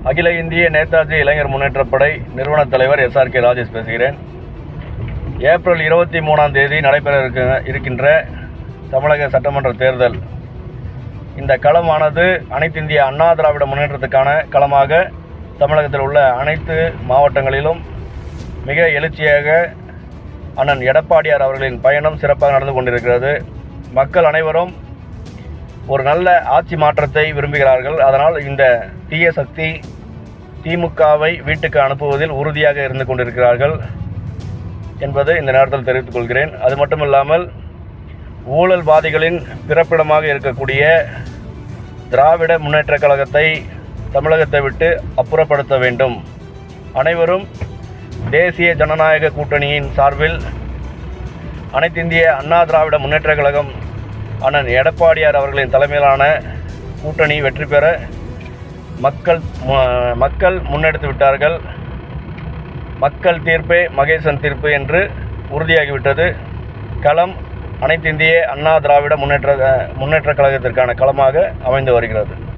அகில இந்திய நேதாஜி இளைஞர் முன்னேற்றப் படை நிறுவன தலைவர் SRK ராஜேஷ் பேசுகிறேன். ஏப்ரல் 23ஆம் தேதி நடைபெற இருக்கின்ற தமிழக சட்டமன்ற தேர்தல், இந்த களமானது அனைத்து இந்திய அண்ணா திராவிட முன்னேற்றத்துக்கான களமாக தமிழகத்தில் உள்ள அனைத்து மாவட்டங்களிலும் மிக எழுச்சியாக அண்ணன் எடப்பாடியார் அவர்களின் பயணம் சிறப்பாக நடந்து கொண்டிருக்கிறது. மக்கள் அனைவரும் ஒரு நல்ல ஆட்சி மாற்றத்தை விரும்புகிறார்கள். அதனால் இந்த தீய சக்தி திமுகவை வீட்டுக்கு அனுப்புவதில் உறுதியாக இருந்து கொண்டிருக்கிறார்கள் என்பதை இந்த நேரத்தில் தெரிவித்துக் கொள்கிறேன். அது மட்டுமில்லாமல் ஊழல்வாதிகளின் பிறப்பிடமாக இருக்கக்கூடிய திராவிட முன்னேற்றக் கழகத்தை தமிழகத்தை விட்டு அப்புறப்படுத்த வேண்டும். அனைவரும் தேசிய ஜனநாயக கூட்டணியின் சார்பில் அனைத்து இந்திய அண்ணா திராவிட முன்னேற்றக் கழகம் அண்ணன் எடப்பாடியார் அவர்களின் தலைமையிலான கூட்டணி வெற்றி பெற மக்கள் முன்னெடுத்து விட்டார்கள். மக்கள் தீர்ப்பே மகேசன் தீர்ப்பு என்று உறுதியாகிவிட்டது. களம் அனைத்து இந்திய அண்ணா திராவிட முன்னேற்றக் கழகத்திற்கான களமாக அமைந்து வருகிறது.